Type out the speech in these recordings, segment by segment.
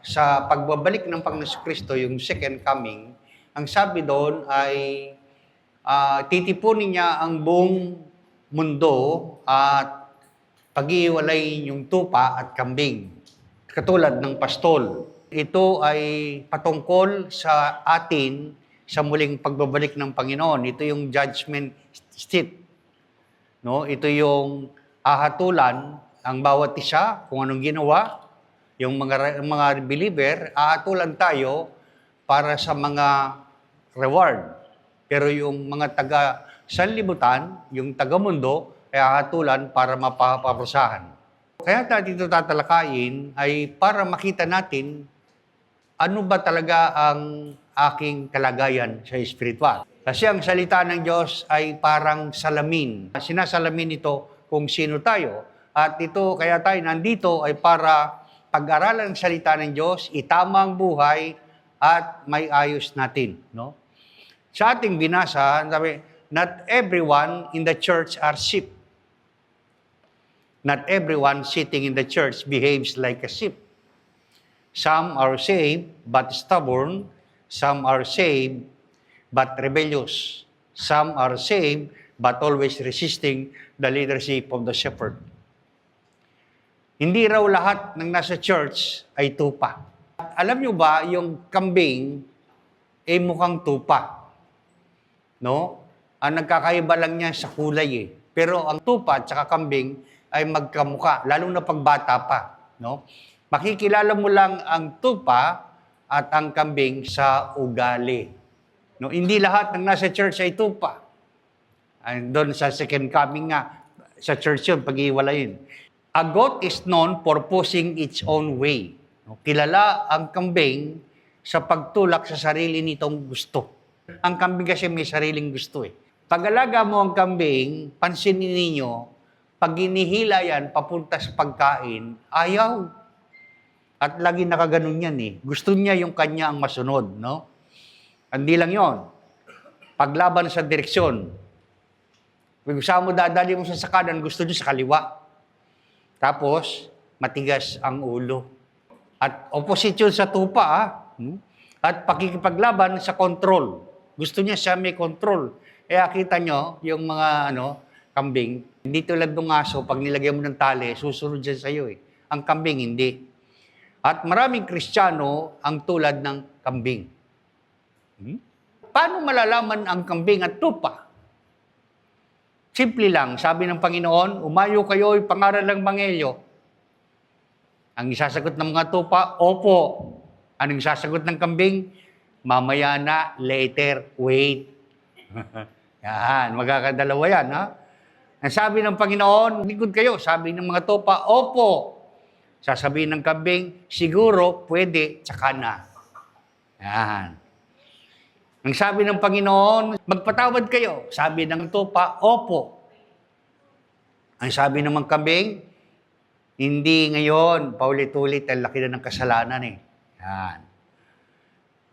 sa pagbabalik ng Panginoon Kristo, yung second coming, ang sabi doon ay titipunin niya ang buong mundo at pag-iwalay yung tupa at kambing. Katulad ng pastol. Ito ay patungkol sa atin sa muling pagbabalik ng Panginoon. Ito yung judgment seat. No? Ito yung ahatulan ang bawat isa kung anong ginawa. Yung mga believer, ahatulan tayo para sa mga reward. Pero yung mga taga-sanlibutan, yung taga-mundo, ay ahatulan para mapaparusahan. Kaya natin ito tatalakayin ay para makita natin ano ba talaga ang aking kalagayan sa espiritual. Kasi ang salita ng Diyos ay parang salamin. Sinasalamin ito kung sino tayo. At ito, kaya tayo nandito ay para pag-aralan ang salita ng Diyos, itama ang buhay, at may ayos natin. No? Sa ating binasa, sabi, not everyone in the church are sheep. Not everyone sitting in the church behaves like a sheep. Some are saved, but stubborn. Some are saved, but rebellious. Some are saved, but always resisting the leadership of the shepherd. Hindi raw lahat ng nasa church ay tupa. Alam nyo ba, yung kambing ay mukhang tupa. No? Ang nagkakaiba lang niya sa kulay eh. Pero ang tupa at saka kambing ay magkamuka, lalo na pagbata pa. No? Makikilala mo lang ang tupa at ang kambing sa ugali. No? Hindi lahat ng nasa church ay tupa. Doon sa second coming nga, sa church yun, pag-iwalayin. A goat is known for pushing its own way. No? Kilala ang kambing sa pagtulak sa sarili nitong gusto. Ang kambing kasi may sariling gusto eh. Pag-alaga mo ang kambing, pansinin ninyo, pag inihila yan, papunta sa pagkain, ayaw. At lagi nakaganon yan eh. Gusto niya yung kanya ang masunod, no? Hindi lang yon. Paglaban sa direksyon. Kung saan mo dadali mo sa kanan, gusto niya sa kaliwa. Tapos, matigas ang ulo. At opposite yun sa tupa, At pakikipaglaban sa control. Gusto niya siya may control. Kaya kita nyo, yung mga kambing, hindi tulad ng aso, pag nilagyan mo ng tali, susunod siya sa iyo eh. Ang kambing, hindi. At maraming Kristiyano ang tulad ng kambing. Paano malalaman ang kambing at tupa? Simple lang, sabi ng Panginoon, umayo kayo, pangaral ng Bangelyo. Ang isasagot ng mga tupa, opo. Anong isasagot ng kambing? Mamaya na, later, wait. Yan, magkakadalawa yan, ha? Ang sabi ng Panginoon, likod kayo. Sabi ng mga tupa, opo. Sasabihin ng kambing, siguro, pwede, tsaka na. Yan. Ang sabi ng Panginoon, magpatawad kayo. Sabi ng tupa, opo. Ang sabi ng mga kambing, hindi ngayon, paulit-ulit, ang laki na ng kasalanan eh. Yan.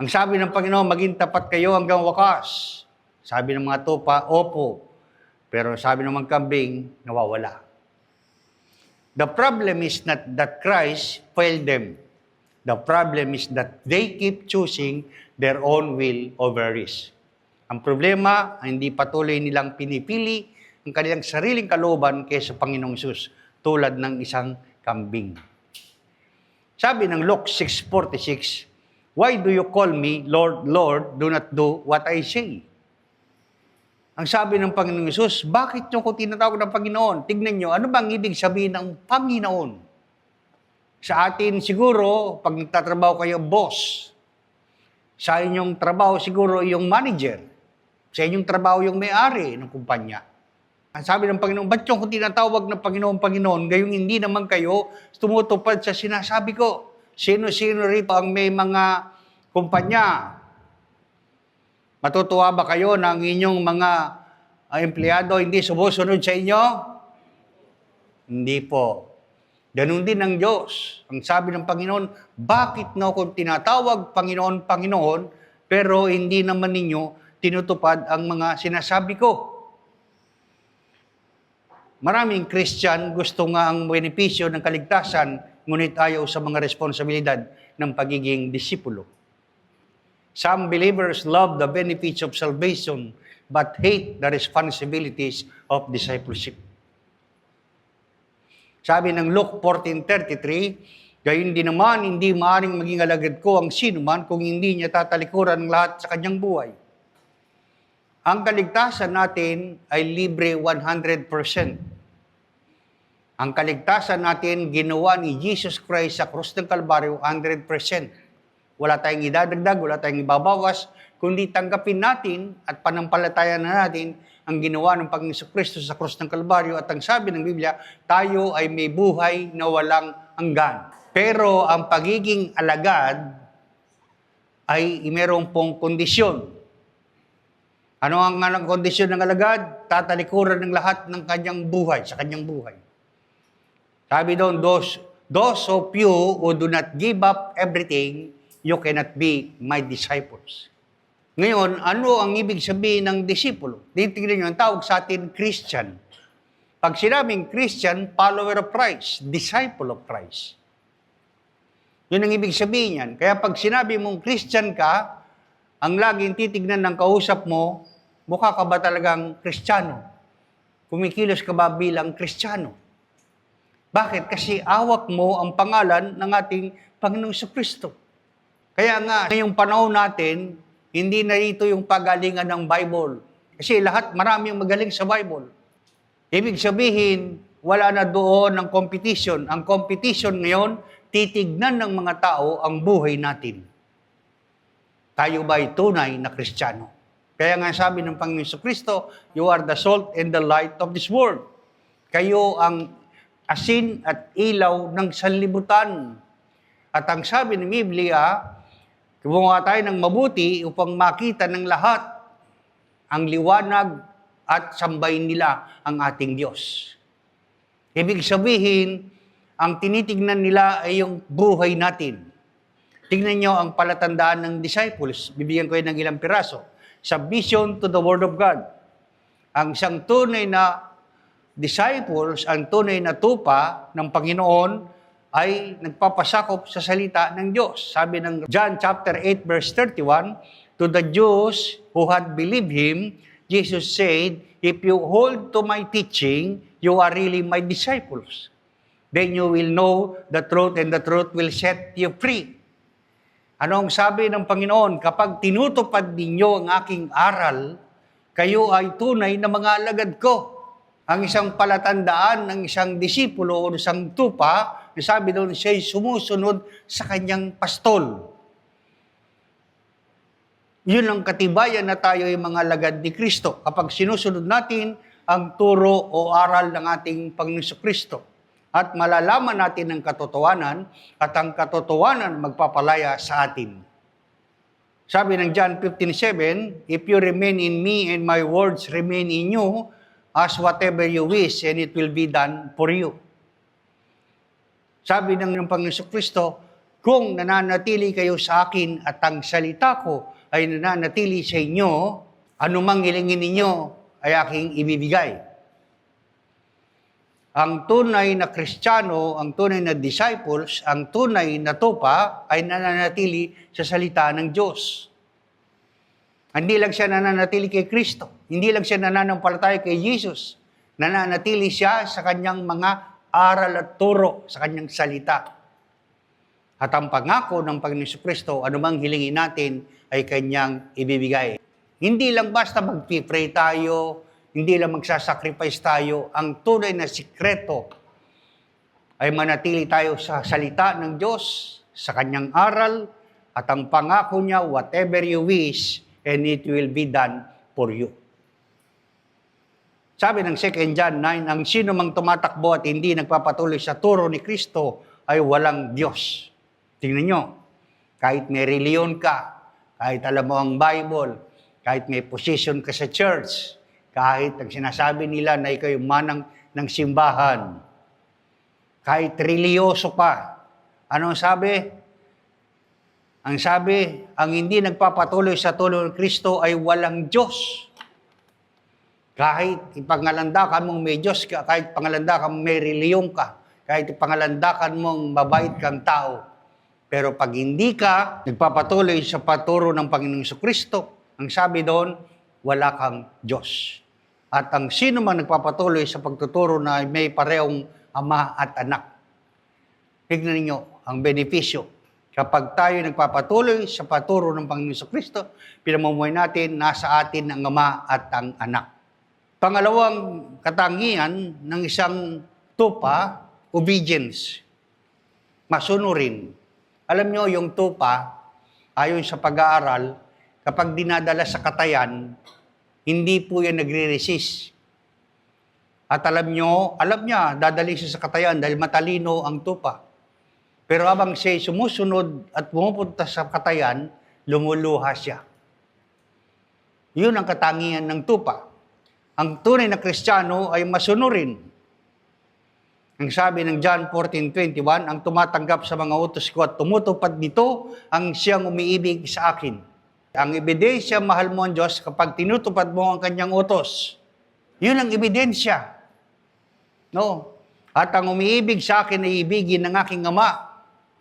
Ang sabi ng Panginoon, maging tapat kayo hanggang wakas. Sabi ng mga tupa, opo. Pero sabi ng mga kambing, nawawala. The problem is not that Christ failed them. The problem is that they keep choosing their own will over His. Ang problema, hindi patuloy nilang pinipili ang kanilang sariling kalooban kaysa Panginoong Hesus, tulad ng isang kambing. Sabi ng Luke 6:46, why do you call me, Lord, Lord, do not do what I say? Ang sabi ng Panginoong Hesus, bakit nyo ko tinatawag ng Panginoon? Tignan nyo, ano bang ibig sabihin ng Panginoon? Sa atin siguro, pag nagtatrabaho kayo, boss. Sa inyong trabaho siguro yung manager. Sa inyong trabaho yung may-ari ng kumpanya. Ang sabi ng Panginoon, ba't yung tinatawag ng Panginoon, Panginoon, gayong hindi naman kayo tumutupad sa sinasabi ko? Sino-sino rito ang may mga kumpanya? Matutuwa ba kayo na ang inyong mga empleyado hindi sumusunod sa inyo? Hindi po. Ganun din ang Diyos. Ang sabi ng Panginoon, bakit na ako tinatawag Panginoon, Panginoon, pero hindi naman ninyo tinutupad ang mga sinasabi ko? Maraming Christian gusto nga ang benepisyo ng kaligtasan, ngunit ayaw sa mga responsibilidad ng pagiging disipulo. Some believers love the benefits of salvation but hate the responsibilities of discipleship. Sabi ng Luke 14:33, gayon din naman, hindi maaaring maging alagad ko ang sinuman kung hindi niya tatalikuran ng lahat sa kanyang buhay. Ang kaligtasan natin ay libre 100%. Ang kaligtasan natin ginawa ni Jesus Christ sa krus ng Kalbaryo 100%. Wala tayong idadagdag, wala tayong ibabawas, kundi tanggapin natin at panampalatayan na natin ang ginawa ng Panginoong Kristo sa krus ng Kalbaryo. At ang sabi ng Biblia, tayo ay may buhay na walang hanggan. Pero ang pagiging alagad ay mayroong pong kondisyon. Ano ang kondisyon ng alagad? Tatalikuran ng lahat ng kanyang buhay, sa kanyang buhay. Sabi doon, those of you who do not give up everything, you cannot be my disciples. Ngayon, ano ang ibig sabihin ng disipulo? Titignan nyo, ang tawag sa atin, Christian. Pag sinabing Christian, follower of Christ, disciple of Christ. Yun ang ibig sabihin yan. Kaya pag sinabi mong Christian ka, ang laging titignan ng kausap mo, mukha ka ba talagang Kristiyano? Kumikilos ka ba bilang Kristiyano? Bakit? Kasi awak mo ang pangalan ng ating Panginoong Kristo. Kaya nga, ngayong panahon natin, hindi na ito yung pagalingan ng Bible. Kasi marami yung magaling sa Bible. Ibig sabihin, wala na doon ang competition. Ang competition ngayon, titignan ng mga tao ang buhay natin. Tayo ba'y tunay na Kristiyano? Kaya nga sabi ng Panginoon Kristo, you are the salt and the light of this world. Kayo ang asin at ilaw ng sanlibutan. At ang sabi ng Biblia, gumawa tayo ng mabuti upang makita ng lahat ang liwanag at sambahin nila ang ating Diyos. Ibig sabihin, ang tinitignan nila ay yung buhay natin. Tingnan nyo ang palatandaan ng disciples. Bibigyan ko yun ng ilang piraso. Submission to the Word of God. Ang isang tunay na disciples, ang tunay na tupa ng Panginoon, ay nagpapasakop sa salita ng Diyos. Sabi ng John chapter 8 verse 31, to the Jews who had believed Him, Jesus said, if you hold to my teaching, you are really my disciples. Then you will know the truth and the truth will set you free. Ano ang sabi ng Panginoon? Kapag tinutupad ninyo ang aking aral, kayo ay tunay na mga alagad ko. Ang isang palatandaan ng isang disipulo o isang tupa, sabi doon, siya'y sumusunod sa kanyang pastol. Yun ang katibayan na tayo ay mga alagad ni Kristo. Kapag sinusunod natin ang turo o aral ng ating Panginoon Kristo. At malalaman natin ang katotohanan at ang katotohanan magpapalaya sa atin. Sabi ng John 15:7, if you remain in me and my words remain in you, ask whatever you wish and it will be done for you. Sabi ng Panginoon Kristo, kung nananatili kayo sa akin at ang salita ko ay nananatili sa inyo, anumang hilingin ninyo ay aking ibibigay. Ang tunay na Kristiyano, ang tunay na disciples, ang tunay na tupa ay nananatili sa salita ng Diyos. Hindi lang siya nananatili kay Kristo. Hindi lang siya nananampalataya kay Jesus. Nananatili siya sa kanyang mga aral at turo, sa kanyang salita. At ang pangako ng Panginoon Kristo, anumang hilingin natin ay kanyang ibibigay. Hindi lang basta mag-pray tayo, hindi lang magsasacrifice tayo. Ang tunay na sikreto ay manatili tayo sa salita ng Diyos, sa kanyang aral, at ang pangako niya, whatever you wish, and it will be done for you. Sabi ng 2 John 9, ang sino mang tumatakbo at hindi nagpapatuloy sa turo ni Kristo ay walang Diyos. Tingnan nyo, kahit may reliyon ka, kahit alam mo ang Bible, kahit may position ka sa church, kahit ang sinasabi nila na ikaw yung manang ng simbahan, kahit religyoso pa, ano ang sabi? Ang sabi, ang hindi nagpapatuloy sa turo ni Kristo ay walang Diyos. Kahit ipangalandakan mong may Diyos ka, kahit pangalandakan mong may reliyon ka, kahit ipangalandakan mong mabait kang tao, Pero pag hindi ka nagpapatuloy sa paturo ng Panginoong Jesucristo, ang sabi doon, wala kang Diyos. At ang sino man nagpapatuloy sa pagtuturo na may parehong ama at anak, tignan ninyo ang benepisyo. Kapag tayo nagpapatuloy sa paturo ng Panginoong Jesucristo, pinamumuhay natin, nasa atin ang ama at ang anak. Pangalawang katangian ng isang tupa, obedience. Masunurin. Alam nyo, yung tupa, ayon sa pag-aaral, kapag dinadala sa katayan, hindi po yan nagre-resist. At alam niya, dadali siya sa katayan dahil matalino ang tupa. Pero habang siya sumusunod at pumupunta sa katayan, lumuluha siya. Yun ang katangian ng tupa. Ang tunay na Kristiyano ay masunurin. Ang sabi ng John 14:21, ang tumatanggap sa mga utos ko at tumutupad nito, ang siyang umiibig sa akin. Ang ebidensya, mahal mo ang Diyos kapag tinutupad mo ang kanyang utos. Yun ang ebidensya. No? At ang umiibig sa akin ay ibigin ng aking ama.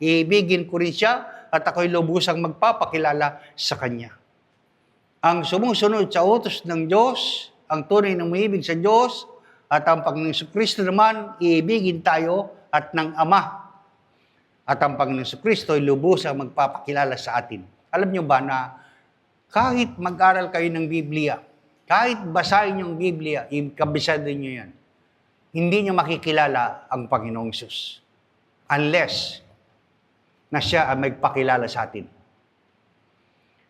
Iibigin ko rin siya at ako'y lubusang magpapakilala sa kanya. Ang sumusunod sa utos ng Diyos, ang tunay na umiibig sa Diyos, at ang Panginoong Jesucristo naman, iibigin tayo at ng Ama. At ang Panginoong Jesucristo ay lubusang magpapakilala sa atin. Alam niyo ba na kahit mag-aral kayo ng Biblia, kahit basahin yung Biblia, ikabisado niyo yan, hindi niyo makikilala ang Panginoong Hesus. Unless na siya ay magpakilala sa atin.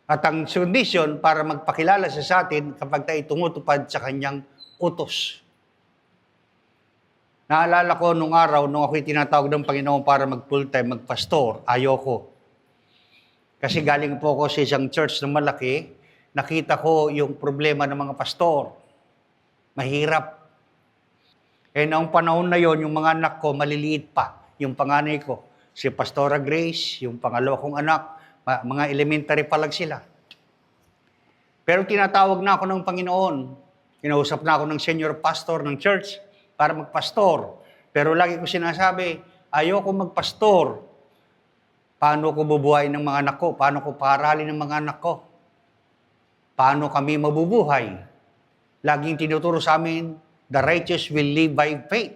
At ang condition para magpakilala siya sa atin kapag tayo tumutupad sa kanyang utos. Naalala ko nung araw, nung ako'y tinatawag ng Panginoon para mag-full-time, mag-pastor, ayoko. Kasi galing po ako sa isang church na malaki, nakita ko yung problema ng mga pastor. Mahirap. Eh, noong panahon na yon, yung mga anak ko, maliliit pa. Yung panganay ko, si Pastora Grace, yung pangalawa kong anak, mga elementary pa lang sila. Pero tinatawag na ako ng Panginoon. Kinausap na ako ng senior pastor ng church para magpastor. Pero lagi ko sinasabi, ayoko magpastor. Paano ko bubuhayin ng mga anak ko? Paano ko paaralin ng mga anak ko? Paano kami mabubuhay? Laging tinuturo sa amin, the righteous will live by faith.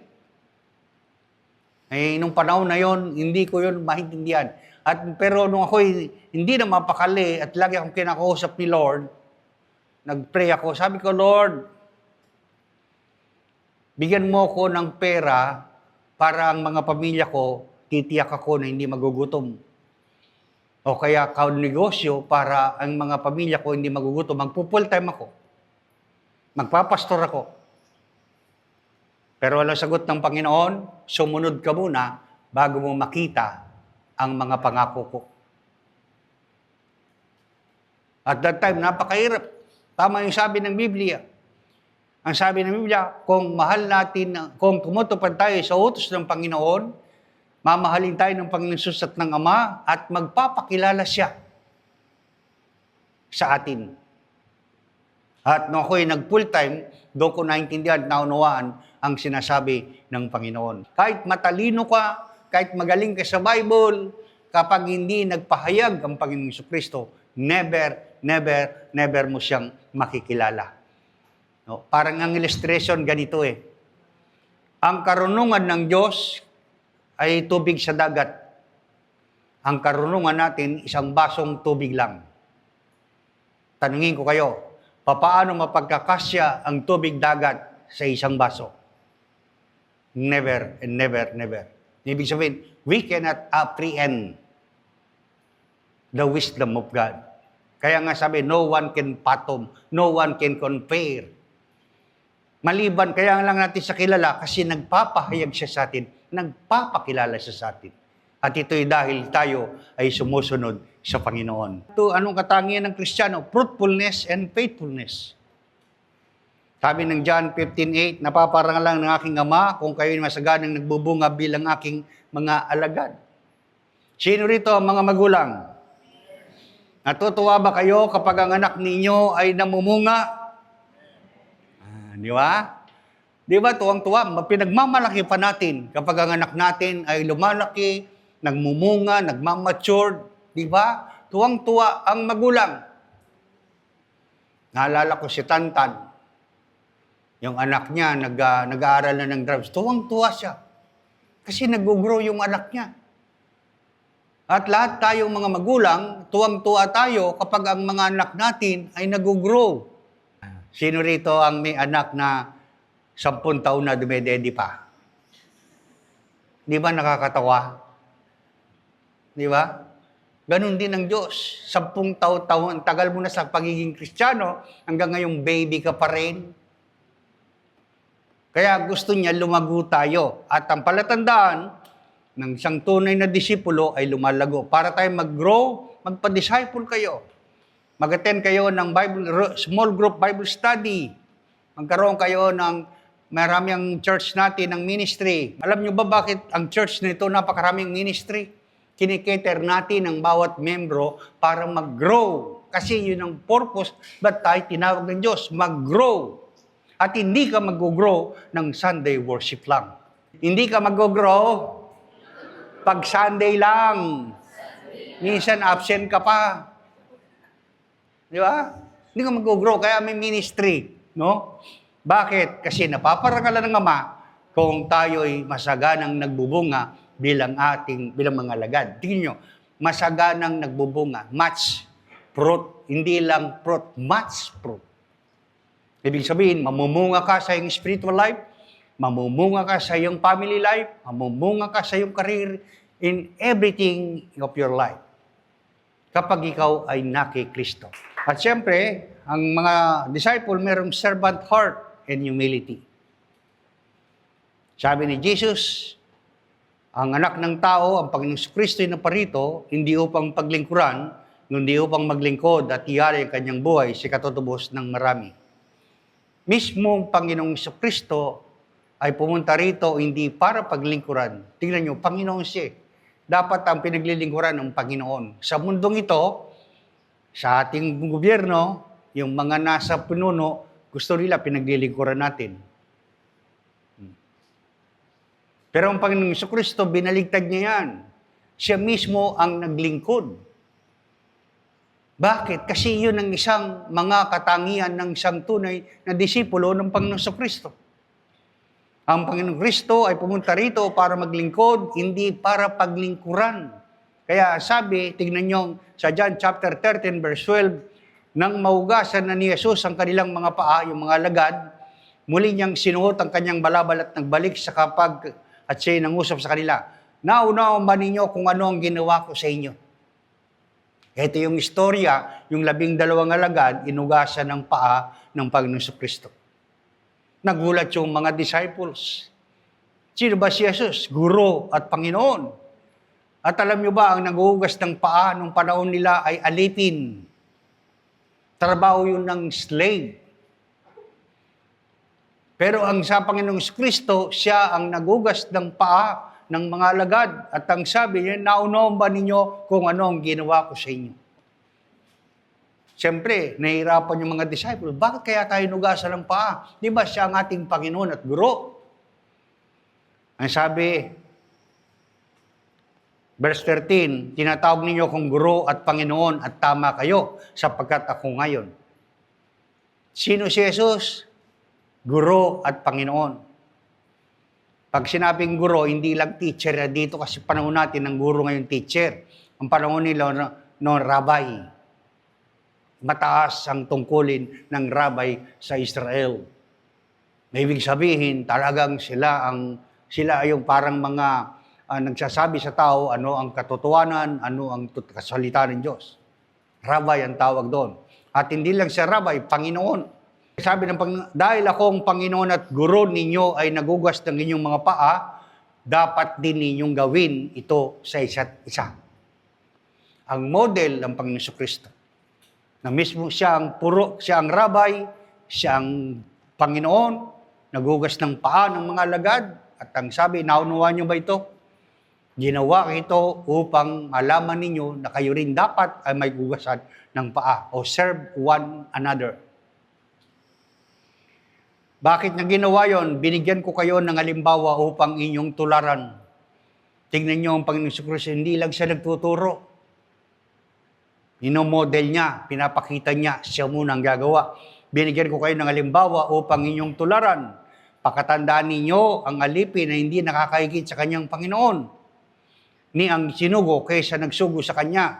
Eh, nung panahon na yon, hindi ko yon maintindihan. Pero nung ako hindi na mapakali at lagi akong kinakausap ni Lord, nag-pray ako, sabi ko, Lord, bigyan mo ko ng pera para ang mga pamilya ko, titiyak ako na hindi magugutom. O kaya negosyo para ang mga pamilya ko hindi magugutom. Magpo-full time ako. Magpapastor ako. Pero walang sagot ng Panginoon, sumunod ka muna bago mo makita ang mga pangako ko. At that time, napakahirap. Tama yung sabi ng Biblia. Ang sabi ng Biblia, kung mahal natin, kung tumutupad tayo sa utos ng Panginoon, mamahalin tayo ng Panginoon Hesus at ng Ama at magpapakilala siya sa atin. At nung ako'y nag-full time, doon ko naintindihan at naunawaan ang sinasabi ng Panginoon. Kahit matalino ka, kahit magaling ka sa Bible, kapag hindi nagpahayag ang Panginoong Jesucristo, never mo siyang makikilala. No? Parang ang illustration ganito eh. Ang karunungan ng Diyos ay tubig sa dagat. Ang karunungan natin, isang basong tubig lang. Tanungin ko kayo, papaano mapagkakasya ang tubig dagat sa isang baso? Never and never. Ibig sabihin, we cannot apprehend the wisdom of God. Kaya nga sabi, no one can fathom, no one can compare. Maliban, kaya lang natin sa kilala kasi nagpapahayag siya sa atin, nagpapakilala siya sa atin. At ito'y dahil tayo ay sumusunod sa Panginoon. Ito, anong katangian ng Kristiyano? Fruitfulness and faithfulness. Sabi ng John 15:8, napaparangalan ng aking Ama kung kayo'y masaganang nagbubunga bilang aking mga alagad. Sino rito ang mga magulang? Natutuwa ba kayo kapag ang anak ninyo ay namumunga? Di ba? Di ba, tuwang-tuwa, pinagmamalaki pa natin kapag ang anak natin ay lumalaki nagmumunga, nagmamature, di ba? Tuwang-tuwa ang magulang. Naalala ko si Tantan, yung anak niya, nag-aaral na ng drums. Tuwang-tuwa siya. Kasi nag-grow yung anak niya. At lahat tayong mga magulang, tuwang-tuwa tayo kapag ang mga anak natin ay nag-grow. Sino rito ang may anak na 10 taon na dumedede pa? Di ba nakakatawa? Di ba? Ganon din ang Diyos. 10 taon, tagal mo na sa pagiging Kristiyano, hanggang ngayong baby ka pa rin. Kaya gusto niya lumago tayo. At ang palatandaan ng isang tunay na disipulo ay lumalago. Para tayo mag-grow, magpa-disciple kayo. Mag-attend kayo ng small group Bible study. Magkaroon kayo ng marami ang church natin ng ministry. Alam nyo ba bakit ang church nito napakaraming ministry? Kinikater natin ang bawat membro para mag-grow. Kasi yun ang purpose ba't tayo tinawag ng Diyos, mag-grow. At hindi ka mag-grow ng Sunday worship lang. Hindi ka mag-grow pag Sunday lang. Minsan absent ka pa. Di ba? Hindi ka mag-grow, kaya may ministry. No? Bakit? Kasi napaparangalan ng Ama kung tayo'y masaganang nagbubunga bilang mga alagad. Tingnan nyo, masaganang nagbubunga. Much fruit. Hindi lang fruit, much fruit. Ibig sabihin, mamumunga ka sa iyong spiritual life, mamumunga ka sa iyong family life, mamumunga ka sa iyong career, in everything of your life. Kapag ikaw ay naki-Kristo. At siyempre, ang mga disciple, mayroong servant heart and humility. Sabi ni Jesus, ang anak ng tao, ang Panginoong Kristo ay naparito, hindi upang paglingkuran, kundi upang maglingkod at iyari ang kanyang buhay sa katutubos ng marami. Mismo ang Panginoong Kristo ay pumunta rito hindi para paglingkuran. Tingnan nyo, Panginoon siya. Dapat ang pinaglilingkuran ng Panginoon. Sa mundong ito, sa ating gobyerno, yung mga nasa pinuno, gusto nila pinaglilingkuran natin. Pero ang Panginoong Kristo, binaligtad niya yan. Siya mismo ang naglingkod. Bakit? Kasi yun ang isang mga katangian ng isang tunay na disipulo ng Panginoong Kristo. Ang Panginoong Kristo ay pumunta rito para maglingkod, hindi para paglingkuran. Kaya sabi, tignan nyo sa John chapter 13 verse 12, nang maugasan na ni Jesus ang kanilang mga paa, yung mga alagad, muli niyang sinuot ang kanyang balabal at nagbalik sa kapag at siya'y nangusap sa kanila. Naunawan ba ninyo kung ano ang ginawa ko sa inyo? Ito yung istorya, yung 12 alagad, inugasan ng paa ng Panginoong Kristo. Nagulat yung mga disciples. Sino ba si Jesus? Guro at Panginoon. At alam nyo ba, ang naguhugas ng paa nung panahon nila ay alipin. Trabaho yun ng slave. Pero ang sa Panginoong Kristo, siya ang naguhugas ng paa ng mga alagad. At ang sabi niya, naunawan ba ninyo kung ano ang ginawa ko sa inyo? Siyempre, nahihirapan yung mga disciples. Bakit kaya tayo nugasan ng paa? Di ba siya ang ating Panginoon at Guro? Ang sabi, verse 13, tinatawag ninyo kong Guro at Panginoon at tama kayo sapagkat ako ngayon. Sino si Jesus? Guro at Panginoon. Pag sinabing guro, hindi lang teacher na dito kasi panahon natin ng guro ngayon teacher. Ang panahon nila no rabbi. Mataas ang tungkulin ng rabbi sa Israel. Ibig sabihin, talagang sila ay yung parang mga nagsasabi sa tao ano ang katotohanan, ano ang kasalita ng Diyos. Rabbi ang tawag doon. At hindi lang siya rabbi, Panginoon. Sabi ng Panginoon, dahil akong Panginoon at Guro ninyo ay nagugas ng inyong mga paa, dapat din ninyong gawin ito sa isa't isa. Ang model ng Panginoon Kristo, na mismo siya ang rabbi, siya ang Panginoon, nagugas ng paa ng mga alagad, at ang sabi, naunawaan niyo ba ito? Ginawa ito upang malaman ninyo na kayo rin dapat ay may gugasan ng paa o serve one another. Bakit na ginawa yon? Binigyan ko kayo ng halimbawa upang inyong tularan. Tingnan niyo ang Panginoong Kristo, hindi lang siya nagtuturo. Inomodel niya, pinapakita niya, siya muna ang gagawa. Binigyan ko kayo ng halimbawa upang inyong tularan. Pakatandaan ninyo ang alipin na hindi nakakahigit sa kanyang Panginoon. Ni ang sinugo kaysa nagsugo sa kanya.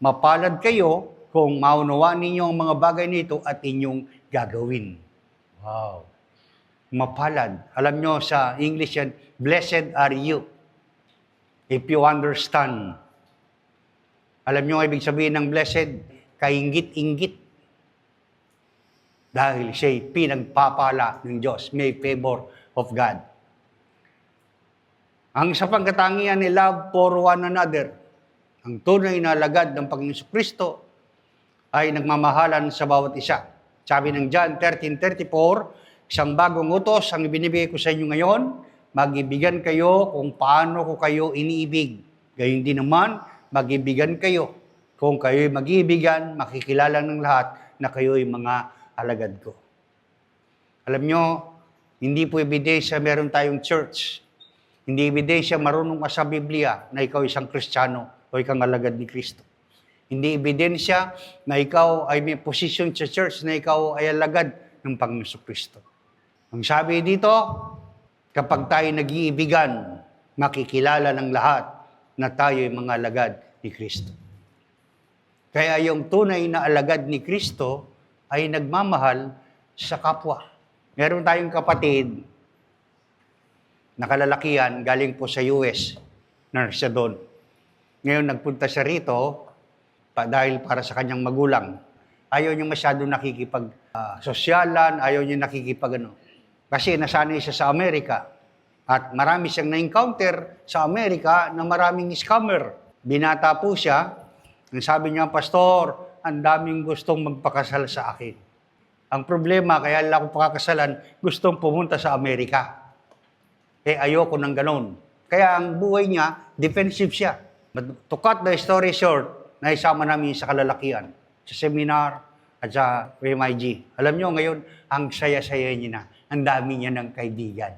Mapalad kayo kung maunawaan ninyo ang mga bagay nito at inyong gagawin. Wow. Mapalad. Alam nyo sa English yan, blessed are you if you understand. Alam nyo ang ibig sabihin ng blessed? Kainggit-inggit. Dahil siya'y pinagpapala ng Diyos. May favor of God. Ang isa pang katangian ni love for one another, ang tunay na alagad ng Panginoong Kristo ay nagmamahalan sa bawat isa. Sabi ng John 13:34, isang bagong utos ang ibinibigay ko sa inyo ngayon, mag-ibigan kayo kung paano ko kayo iniibig. Gayon din naman, mag-ibigan kayo. Kung kayo'y mag-ibigan, makikilala ng lahat na kayo'y mga alagad ko. Alam nyo, hindi po ebidensya meron tayong church. Hindi ebidensya marunong ka sa Biblia na ikaw isang Kristiyano o ikang alagad ni Kristo. Hindi ebidensya na ikaw ay may posisyon sa church na ikaw ay alagad ng Panginoong Kristo. Ang sabi dito, kapag tayo nag-iibigan, makikilala ng lahat na tayo ay mga alagad ni Kristo. Kaya yung tunay na alagad ni Kristo ay nagmamahal sa kapwa. Meron tayong kapatid na kalalakihan galing po sa US, nurse siya doon. Ngayon nagpunta siya rito dahil para sa kanyang magulang. Ayaw niya masyado nakikipag-sosyalan, ayaw niya Kasi nasanay siya sa Amerika. At marami siyang na-encounter sa Amerika na maraming scammer. Binata po siya. Ang sabi niya, Pastor, ang daming gustong magpakasal sa akin. Ang problema, kaya lang ako pakakasalan, gustong pumunta sa Amerika. Ayoko ng ganon. Kaya ang buhay niya, defensive siya. But to cut the story short, naisama namin sa kalalakihan, sa seminar at sa MIG. Alam niyo ngayon, ang saya-saya niya na. Ang dami niya ng kaibigan.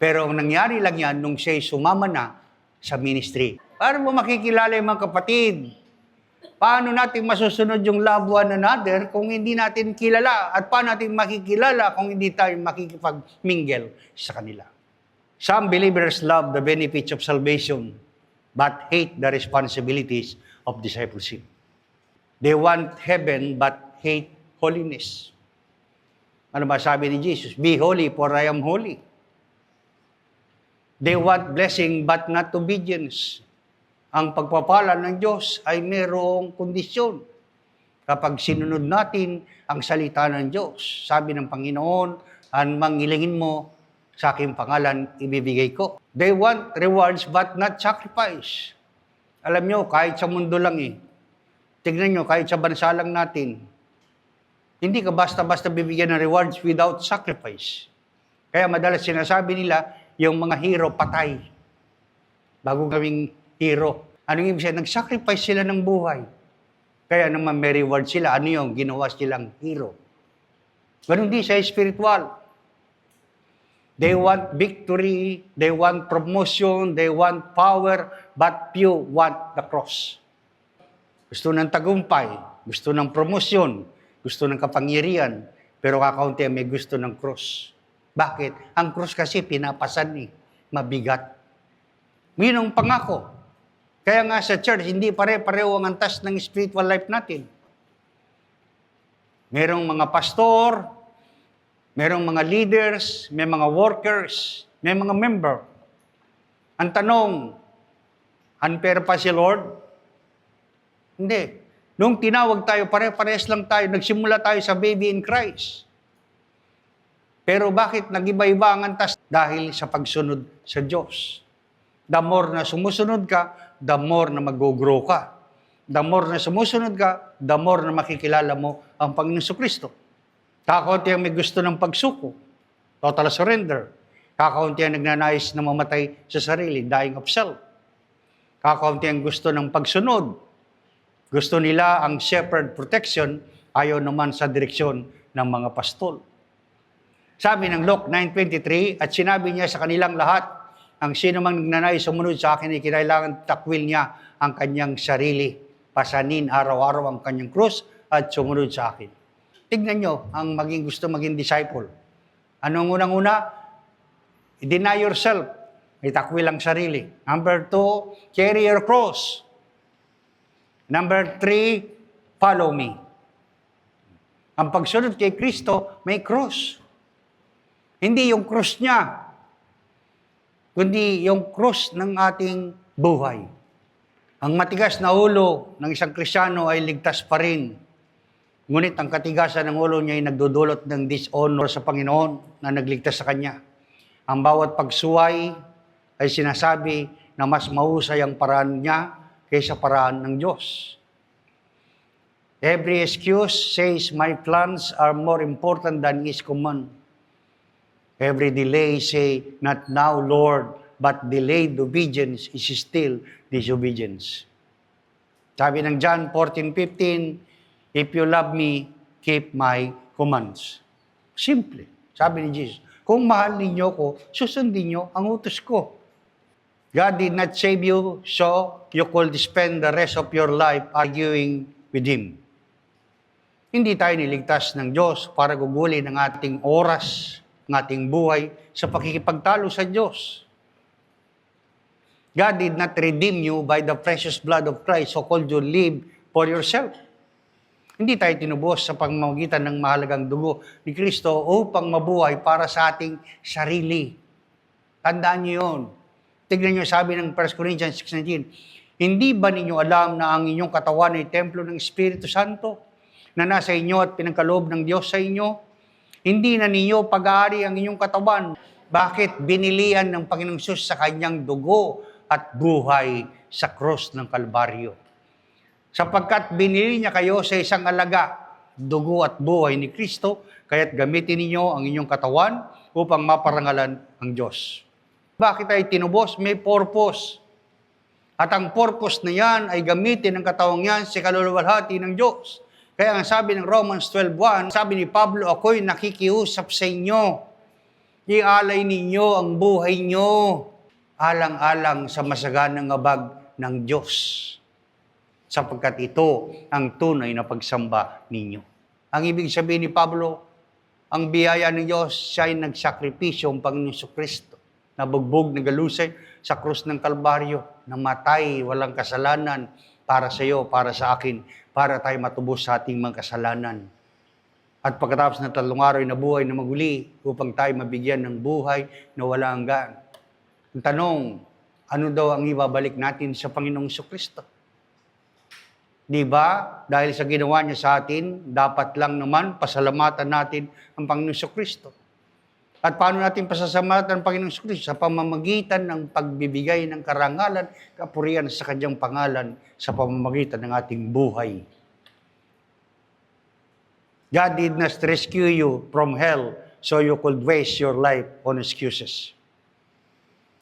Pero ang nangyari lang yan nung siya'y sumama na sa ministry. Paano mo makikilala yung mga kapatid? Paano natin masusunod yung love one another kung hindi natin kilala? At paano natin makikilala kung hindi tayo makikipag-mingle sa kanila? Some believers love the benefits of salvation but hate the responsibilities of discipleship. They want heaven but hate holiness. Ano ba sabi ni Jesus? Be holy for I am holy. They want blessing but not obedience. Ang pagpapala ng Diyos ay mayroong kondisyon. Kapag sinunod natin ang salita ng Diyos, sabi ng Panginoon, anumang ilingin mo sa aking pangalan, ibibigay ko. They want rewards but not sacrifice. Alam nyo, kahit sa mundo lang tignan nyo, kahit sa bansa lang natin, hindi ka basta-basta bibigyan ng rewards without sacrifice. Kaya madalas sinasabi nila, yung mga hero patay bago gawing hero. Anong ibig sabihin? Nag-sacrifice sila ng buhay. Kaya naman may reward sila. Ano yung ginawa silang hero? Ganun din sa spiritual. They want victory, they want promotion, they want power, but few want the cross. Gusto ng tagumpay, gusto ng promosyon, gusto ng kapangyarihan, pero kakaunti may gusto ng cross. Bakit? Ang cross kasi pinapasan mabigat. Yun ang pangako. Kaya nga sa church, hindi pare-pareho ang antas ng spiritual life natin. Merong mga pastor, merong mga leaders, may mga workers, may mga member. Ang tanong, unfair pa si Lord? Hindi. Nung tinawag tayo, pare-pares lang tayo, nagsimula tayo sa baby in Christ. Pero bakit nag-iba-iba ang antas? Dahil sa pagsunod sa Diyos. The more na sumusunod ka, the more na mag-grow ka. The more na sumusunod ka, the more na makikilala mo ang Panginoong Kristo. Kakaunti ang may gusto ng pagsuko, total surrender. Kakaunti ang nagnanais na mamatay sa sarili, dying of self. Kakaunti ang gusto ng pagsunod. Gusto nila ang shepherd protection, ayaw naman sa direksyon ng mga pastol. Sabi ng Luke 9:23, at sinabi niya sa kanilang lahat, ang sino mang nagnanais sumunod sa akin ay kinailangan takwil niya ang kanyang sarili. Pasanin araw-araw ang kanyang krus at sumunod sa akin. Tignan nyo ang gusto maging disciple. Anong unang-una? Deny yourself. Itakwil ang sarili. Number 2, carry your cross. Number 3, follow me. Ang pagsunod kay Kristo, may cross. Hindi yung cross niya, kundi yung cross ng ating buhay. Ang matigas na ulo ng isang Kristiyano ay ligtas pa rin. Ngunit ang katigasan ng ulo niya ay nagdudulot ng dishonor sa Panginoon na nagligtas sa Kanya. Ang bawat pagsuway ay sinasabi na mas mahusay ang paraan niya kaysa paraan ng Diyos. Every excuse says, my plans are more important than His command. Every delay say, not now, Lord, but delayed obedience is still disobedience. Sabi ng John 14:15, if you love me, keep my commands. Simple. Sabi ni Jesus, kung mahal ninyo ko, susundin nyo ang utos ko. God did not save you so you could spend the rest of your life arguing with Him. Hindi tayo niligtas ng Diyos para gugulin ang ating oras, ang ating buhay sa pakikipagtalo sa Diyos. God did not redeem you by the precious blood of Christ so called you live for yourself. Hindi tayo tinubos sa pamamagitan ng mahalagang dugo ni Kristo upang mabuhay para sa ating sarili. Tandaan niyo yun. Tignan niyo sabi ng 1 Corinthians 6:19, hindi ba ninyo alam na ang inyong katawan ay templo ng Espiritu Santo na nasa inyo at pinagkaloob ng Diyos sa inyo? Hindi na ninyo pag-aari ang inyong katawan. Bakit binilian ng Panginoong Hesus sa kanyang dugo at buhay sa krus ng Kalbaryo? Sapagkat binili niya kayo sa isang alaga, dugo at buhay ni Kristo, kaya't gamitin ninyo ang inyong katawan upang maparangalan ang Diyos. Bakit tayo tinubos? May purpose. At ang purpose na yan ay gamitin ang katawang yan sa kaluluwalhati ng Diyos. Kaya ang sabi ng Romans 12:1, sabi ni Pablo, ako'y nakikiusap sa inyo. Ialay ninyo ang buhay nyo, alang-alang sa masaganang abag ng Diyos. Sapagkat ito ang tunay na pagsamba ninyo. Ang ibig sabihin ni Pablo, ang biyaya ng Diyos, siya ay nagsakripisyo ang Panginoong Jesucristo. Nabugbog, nagalusay sa krus ng Kalbaryo, namatay, walang kasalanan para sa iyo, para sa akin, para tayo matubos sa ating mga kasalanan. At pagkatapos ng 3 araw ay nabuhay na maguli upang tayo mabigyan ng buhay na wala hanggan. Ang tanong, ano daw ang ibabalik natin sa Panginoong Jesucristo? Di ba? Dahil sa ginawa niya sa atin, dapat lang naman pasalamatan natin ang Panginoong Jesucristo. At paano natin pasasalamatan ang Panginoong Jesucristo? Sa pamamagitan ng pagbibigay ng karangalan, kapurihan sa Kanyang pangalan, sa pamamagitan ng ating buhay. God did not rescue you from hell so you could waste your life on excuses.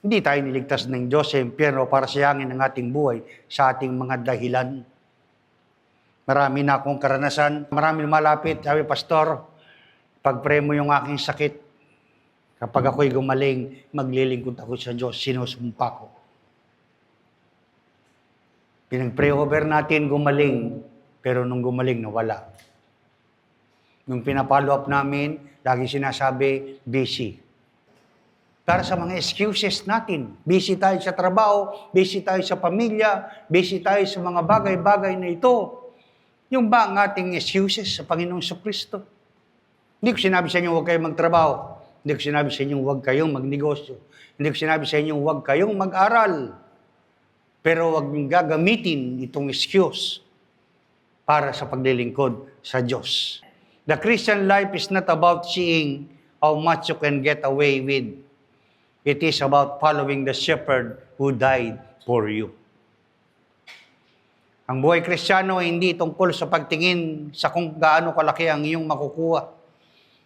Hindi tayo niligtas ng Diyos sa impyerno para sayangin ang ating buhay sa ating mga dahilan. Marami na akong karanasan, marami malapit. Sabi, Pastor, pag-pray mo yung aking sakit. Kapag ako'y gumaling, maglilingkod ako sa Diyos, sinusumpa ko. Pinag-pray over natin, gumaling, pero nung gumaling, nawala. Nung pinapollow up namin, lagi sinasabi, busy. Para sa mga excuses natin, busy tayo sa trabaho, busy tayo sa pamilya, busy tayo sa mga bagay-bagay na ito. Yung ba ang ating excuses sa Panginoong Jesucristo? Hindi ko sinabi sa inyo, huwag kayong magtrabaho. Hindi ko sinabi sa inyo, huwag kayong magnegosyo. Hindi ko sinabi sa inyo, huwag kayong mag-aral. Pero huwag niyong gagamitin itong excuse para sa paglilingkod sa Diyos. The Christian life is not about seeing how much you can get away with. It is about following the shepherd who died for you. Ang buhay Kristiyano ay hindi tungkol sa pagtingin sa kung gaano kalaki ang iyong makukuha.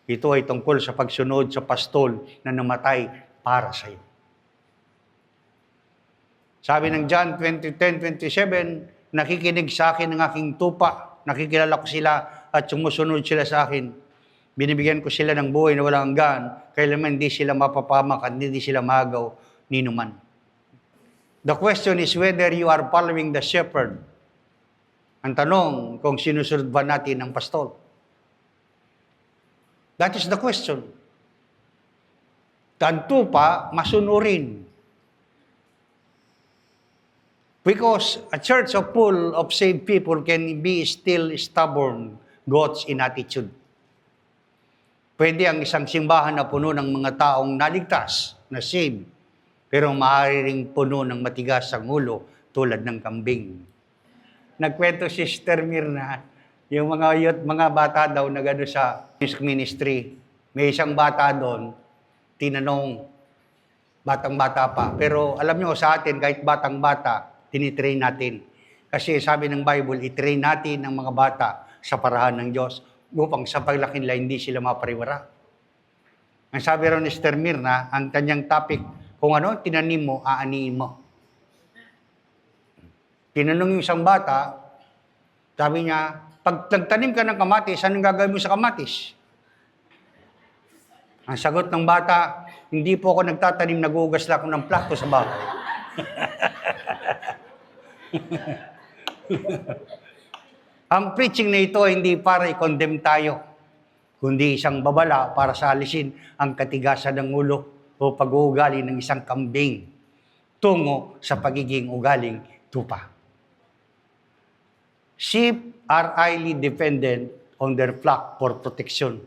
Ito ay tungkol sa pagsunod sa pastol na namatay para sa iyo. Sabi ng John 20:10-27, nakikinig sa akin ng aking tupa, nakikilala ko sila at sumusunod sila sa akin. Binibigyan ko sila ng buhay na walang hanggan, kailanman hindi sila mapapamak at hindi sila magaw ninuman. The question is whether you are following the shepherd. Ang tanong, kung sinusunod ba natin ang pastol? That is the question. Ang tupa, masunurin. Because a church full of saved people can be still stubborn goats in attitude. Pwede ang isang simbahan na puno ng mga taong naligtas, na saved, pero maaari ring puno ng matigas ang ulo tulad ng kambing. Nagkwento si Sister Mirna, yung mga youth, mga bata daw na gano'n sa ministry. May isang bata doon, tinanong, batang-bata pa. Pero alam nyo, sa atin, kahit batang-bata, tinitrain natin. Kasi sabi ng Bible, itrain natin ang mga bata sa parahan ng Diyos upang sa paglaki nila hindi sila mapariwara. Ang sabi rin ni Sister Mirna, ang kanyang topic, kung ano tinanim mo, aaniin mo. Tinanong yung isang bata, sabi niya, pag nagtanim ka ng kamatis, anong gagawin mo sa kamatis? Ang sagot ng bata, hindi po ako nagtatanim, nagugas lang ako ng plato sa bahay. Ang preaching na ito hindi para i-condemn tayo, kundi isang babala para sa alisin ang katigasan ng ulo o pag-uugali ng isang kambing tungo sa pagiging ugaling tupa. Sheep are highly dependent on their flock for protection.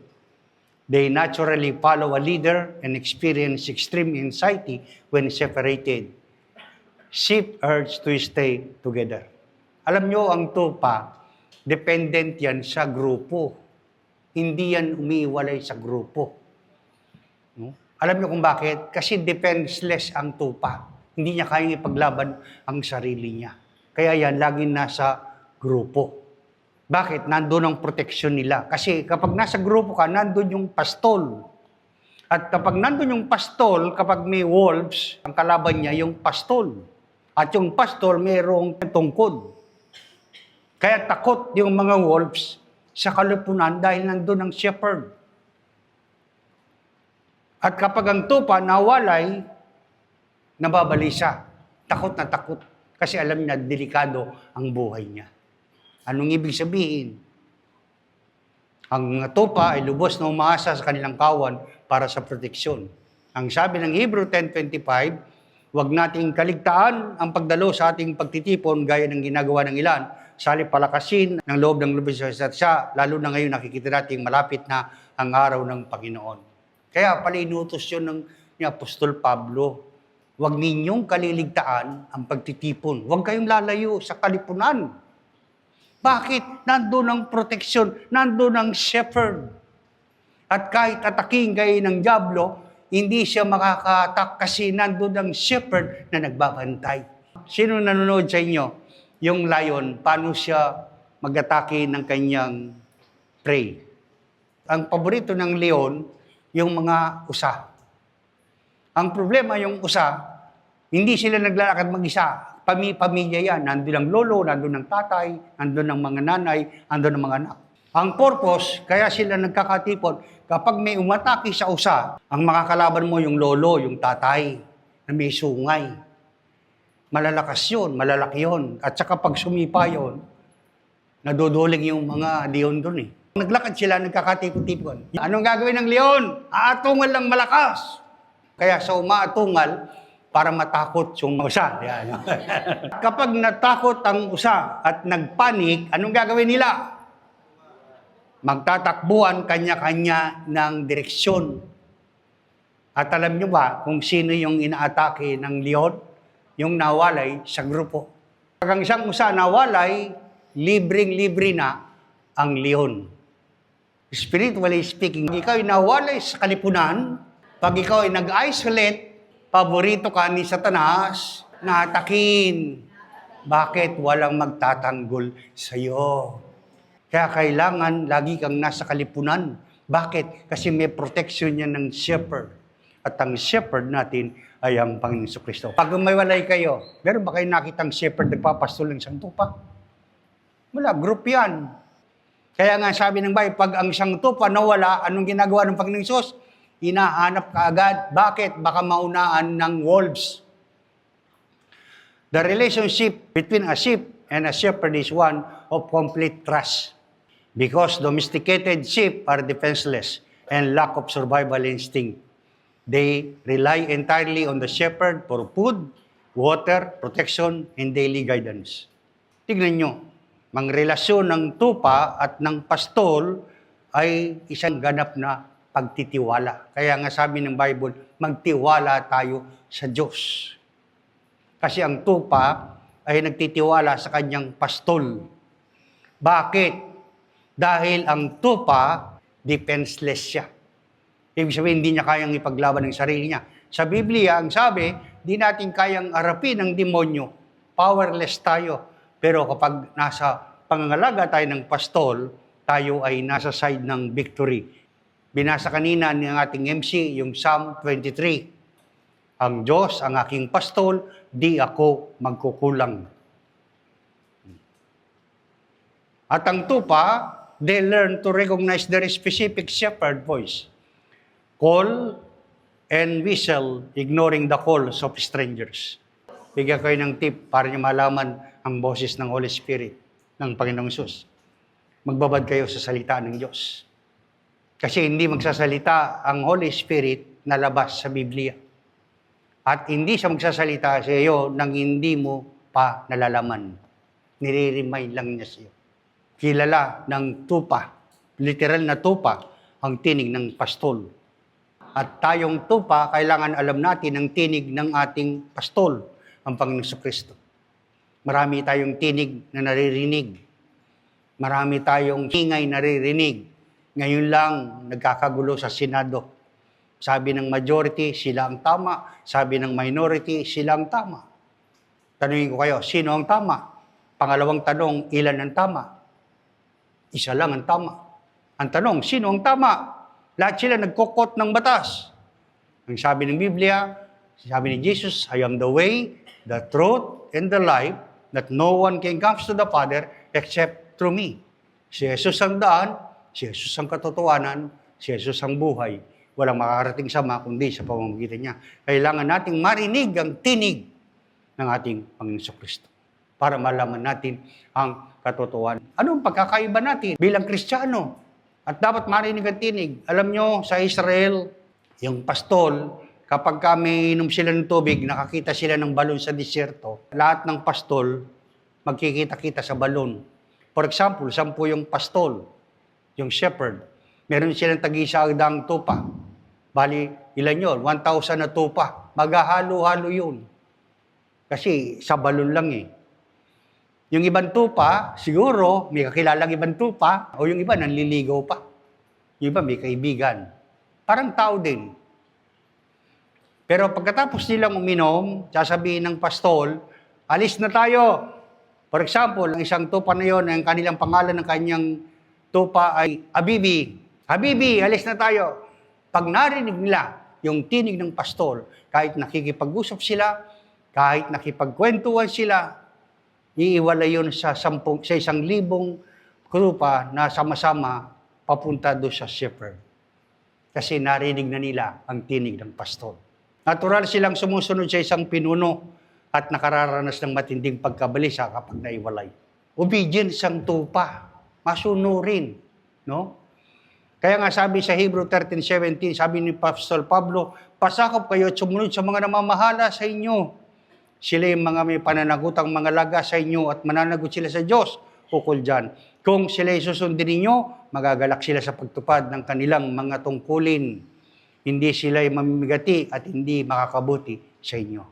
They naturally follow a leader and experience extreme anxiety when separated. Sheep urge to stay together. Alam nyo, ang tupa, dependent yan sa grupo. Hindi yan umiiwalay sa grupo. No? Alam nyo kung bakit? Kasi defenseless ang tupa. Hindi niya kayang ipaglaban ang sarili niya. Kaya yan, laging nasa grupo. Bakit? Nandun ang proteksyon nila. Kasi kapag nasa grupo ka, nandun yung pastol. At kapag nandun yung pastol, kapag may wolves, ang kalaban niya yung pastol. At yung pastol, mayroong tungkod. Kaya takot yung mga wolves sa kalipunan dahil nandun ang shepherd. At kapag ang tupa nawalay, nababalisa. Takot na takot. Kasi alam niya, delikado ang buhay niya. Anong ibig sabihin? Ang tupa ay lubos na umaasa sa kanilang kawan para sa proteksyon. Ang sabi ng Hebrew 10:25, huwag nating kaligtaan ang pagdalo sa ating pagtitipon gaya ng ginagawa ng ilan, salip palakasin ng loob ng lubos sa isa't isa, lalo na ngayon nakikita natin malapit na ang araw ng Panginoon. Kaya pala inutos yun ni Apostol Pablo, huwag ninyong kaliligtaan ang pagtitipon. Huwag kayong lalayo sa kalipunan. Bakit? Nandun ang proteksyon, nandun ang shepherd. At kahit ataking kayo ng diablo, hindi siya makaka-attack kasi nandun ang shepherd na nagbabantay. Sino nanonood sa inyo? Yung lion, paano siya mag-atake ng kanyang prey? Ang paborito ng leon, yung mga usa. Ang problema yung usa, hindi sila naglalakad mag-isa. Pamilya yan. Nandun ang lolo, nandun ang tatay, nandun ang mga nanay, nandun ang mga anak. Ang purpose, kaya sila nagkakatipon, kapag may umatake sa usa, ang makakalaban mo yung lolo, yung tatay, na may sungay. Malalakas yun, malalaki yun. At saka pag sumipa yun, naduduling yung mga leon dun eh. Naglakad sila, nagkakatipon-tipon. Anong gagawin ng leon? Aatungal lang malakas. Kaya sa umaatungal, para matakot yung usa. Kapag natakot ang usa at nagpanik, anong gagawin nila? Magtatakbuhan kanya-kanya ng direksyon. At alam nyo ba kung sino yung inaatake ng leon? Yung nawalay sa grupo. Pag ang isang usa nawalay, libreng-libre na ang leon. Spiritually speaking, ikaw ay nawalay sa kalipunan, pag ikaw ay nag-isolate, paborito ka ni Satanas na atakin. Bakit? Walang magtatanggol sa'yo. Kaya kailangan lagi kang nasa kalipunan. Bakit? Kasi may protection niya ng shepherd. At ang shepherd natin ay ang Panginoon Jesucristo. Pag umiwalay kayo, meron ba kayo nakitang shepherd nagpapastol ng isang tupa? Wala, group yan. Kaya nga sabi ng Bible, pag ang isang tupa nawala, anong ginagawa ng Panginoon Hesus? hinahanap ka agad. Bakit? Baka maunaan ng wolves. The relationship between a sheep and a shepherd is one of complete trust. Because domesticated sheep are defenseless and lack of survival instinct. They rely entirely on the shepherd for food, water, protection, and daily guidance. Tignan nyo, ang relasyon ng tupa at ng pastol ay isang ganap na pagtitiwala. Kaya nga sabi ng Bible, magtiwala tayo sa Diyos. Kasi ang tupa ay nagtitiwala sa kanyang pastol. Bakit? Dahil ang tupa, defenseless siya. Ibig sabihin, hindi niya kayang ipaglaban ng sarili niya. Sa Biblia, ang sabi, di natin kayang harapin ang demonyo. Powerless tayo. Pero kapag nasa pangangalaga tayo ng pastol, tayo ay nasa side ng victory. Binasa kanina ng ating MC, yung Psalm 23. Ang Diyos, ang aking pastol, di ako magkukulang. At ang tupa, they learn to recognize their specific shepherd voice. Call and whistle, ignoring the calls of strangers. Bigyan kayo ng tip para niyo malaman ang boses ng Holy Spirit ng Panginoong Hesus. Magbabad kayo sa salita ng Diyos. Kasi hindi magsasalita ang Holy Spirit na labas sa Biblia. At hindi siya magsasalita sa iyo nang hindi mo pa nalalaman. Nire-remind lang niya sa iyo. Kilala ng tupa, literal na tupa, ang tinig ng pastol. At tayong tupa, kailangan alam natin ang tinig ng ating pastol, ang Panginoong Kristo. Marami tayong tinig na naririnig. Marami tayong ingay naririnig. Ngayon lang, nagkakagulo sa Senado. Sabi ng majority, sila ang tama. Sabi ng minority, sila ang tama. Tanungin ko kayo, sino ang tama? Pangalawang tanong, ilan ang tama? Isa lang ang tama. Ang tanong, sino ang tama? Lahat sila nagkukot ng batas. Ang sabi ng Biblia, sabi ni Jesus, I am the way, the truth, and the life, that no one can come to the Father except through me. Si Jesus ang daan, si Jesus ang katotohanan, si Jesus ang buhay. Walang makakarating sama kundi sa pamamagitan niya. Kailangan nating marinig ang tinig ng ating Panginoong Kristo para malaman natin ang katotohanan. Anong pagkakaiba natin bilang Kristiyano? At dapat marinig ang tinig. Alam nyo, sa Israel, yung pastol, kapag may inom sila ng tubig, nakakita sila ng balon sa disyerto, lahat ng pastol, magkikita-kita sa balon. For example, 10 yung pastol, yung shepherd. Meron silang tag-isang tupa. Bali, ilan yun? 1,000 na tupa. Maghahalo-halo yun. Kasi sa balon lang eh. Yung ibang tupa, siguro, may kakilalang ibang tupa, o yung iba, nanliligaw pa. Yung iba, may kaibigan. Parang tao din. Pero pagkatapos nilang uminom, sasabihin ng pastol, alis na tayo. For example, ang isang tupa na yon, ang kanilang pangalan ng kanyang tupa ay Habibi. Habibi, alis na tayo. Pag narinig nila yung tinig ng pastol, kahit nakikipag-usap sila, kahit nakipagkwentuhan sila, iiwalay yun sa 1,000 grupa na sama-sama papunta doon sa shepherd. Kasi narinig na nila ang tinig ng pastol. Natural silang sumusunod sa isang pinuno at nakararanas ng matinding pagkabalisa kapag naiwalay. Obedience ang tupa. Masunurin. No? Kaya nga sabi sa Hebrew 13:17, sabi ni Apostol Pablo, pasakop kayo at sumunod sa mga namamahala sa inyo. Sila yung mga may pananagutang mga laga sa inyo at mananagot sila sa Diyos ukol dyan. Kung sila susundin ninyo, magagalak sila sa pagtupad ng kanilang mga tungkulin. Hindi sila mamimigati at hindi makakabuti sa inyo.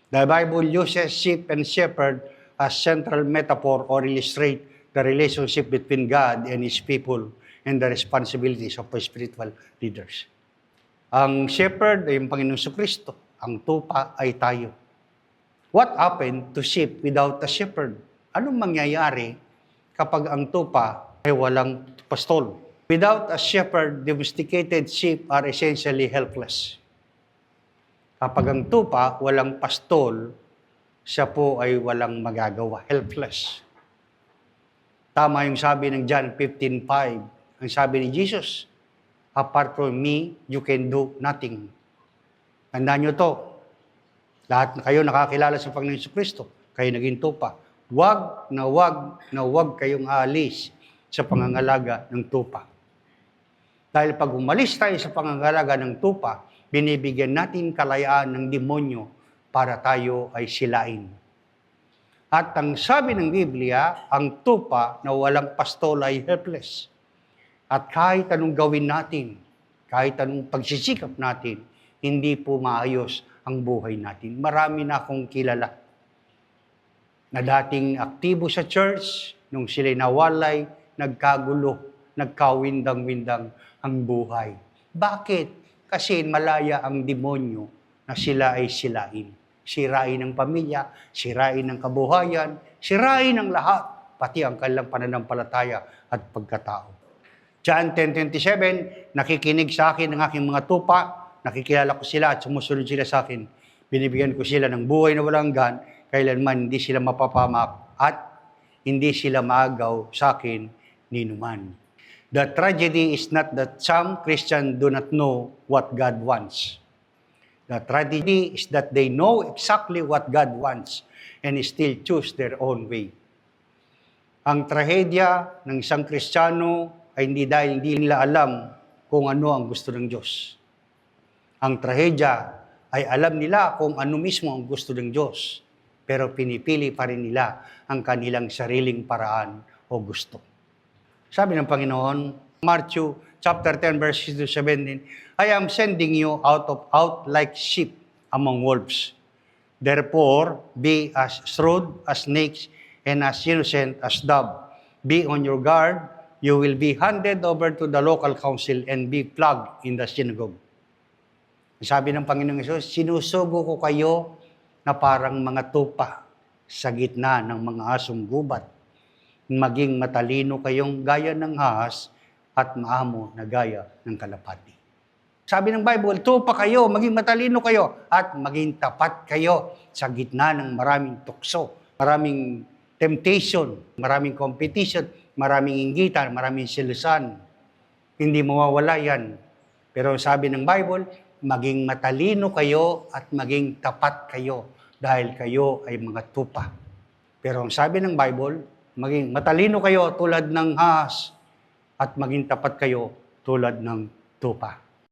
The Bible uses sheep and shepherd as central metaphor or illustrate the relationship between God and His people and the responsibilities of spiritual leaders. Ang shepherd ay yung Panginoong Kristo. Ang tupa ay tayo. What happened to sheep without a shepherd? Anong mangyayari kapag ang tupa ay walang pastol? Without a shepherd, domesticated sheep are essentially helpless. Kapag ang tupa walang pastol, siya po ay walang magagawa. Helpless. Tama yung sabi ng John 15:5. Ang sabi ni Jesus, Apart from me, you can do nothing. Tandaan nyo to. Lahat na kayo nakakilala sa Panginoon Jesucristo, kayo naging tupa. Wag na wag kayong aalis sa pangangalaga ng tupa. Dahil pag umalis tayo sa pangangalaga ng tupa, binibigyan natin kalayaan ng demonyo para tayo ay silain. At ang sabi ng Biblia, ang tupa na walang pastol ay helpless. At kahit anong gawin natin, kahit anong pagsisikap natin, hindi po maayos ang buhay natin. Marami na akong kilala na dating aktibo sa church, nung sila'y nawalay, nagkagulo, nagkawindang-windang ang buhay. Bakit? Kasi malaya ang demonyo na sila ay silain. Sirain ng pamilya, sirain ng kabuhayan, sirain ng lahat, pati ang kanilang pananampalataya at pagkatao. John 10:27, nakikinig sa akin ng aking mga tupa, nakikilala ko sila at sumusunod sila sa akin. Binibigyan ko sila ng buhay na walang hanggan, kailanman hindi sila mapapamak at hindi sila maagaw sa akin ni numan. The tragedy is not that some Christians do not know what God wants. The tragedy is that they know exactly what God wants and still choose their own way. Ang trahedya ng isang Kristiyano ay hindi dahil hindi nila alam kung ano ang gusto ng Diyos. Ang trahedya ay alam nila kung ano mismo ang gusto ng Diyos, pero pinipili pa rin nila ang kanilang sariling paraan o gusto. Sabi ng Panginoon, Matthew chapter 10, verse 17, I am sending you out like sheep among wolves. Therefore, be as shrewd as snakes and as innocent as dove. Be on your guard. You will be handed over to the local council and be flogged in the synagogue. Sabi ng Panginoong Hesus, sinusugo ko kayo na parang mga tupa sa gitna ng mga asong gubat. Maging matalino kayong gaya ng ahas at maamo na gaya ng kalapati. Sabi ng Bible, tupa kayo, maging matalino kayo, at maging tapat kayo sa gitna ng maraming tukso, maraming temptation, maraming competition, maraming inggitan, maraming silusan. Hindi mawawala yan. Pero sabi ng Bible, maging matalino kayo at maging tapat kayo dahil kayo ay mga tupa. Pero ang sabi ng Bible, maging matalino kayo tulad ng ahas at maging tapat kayo tulad ng tupa.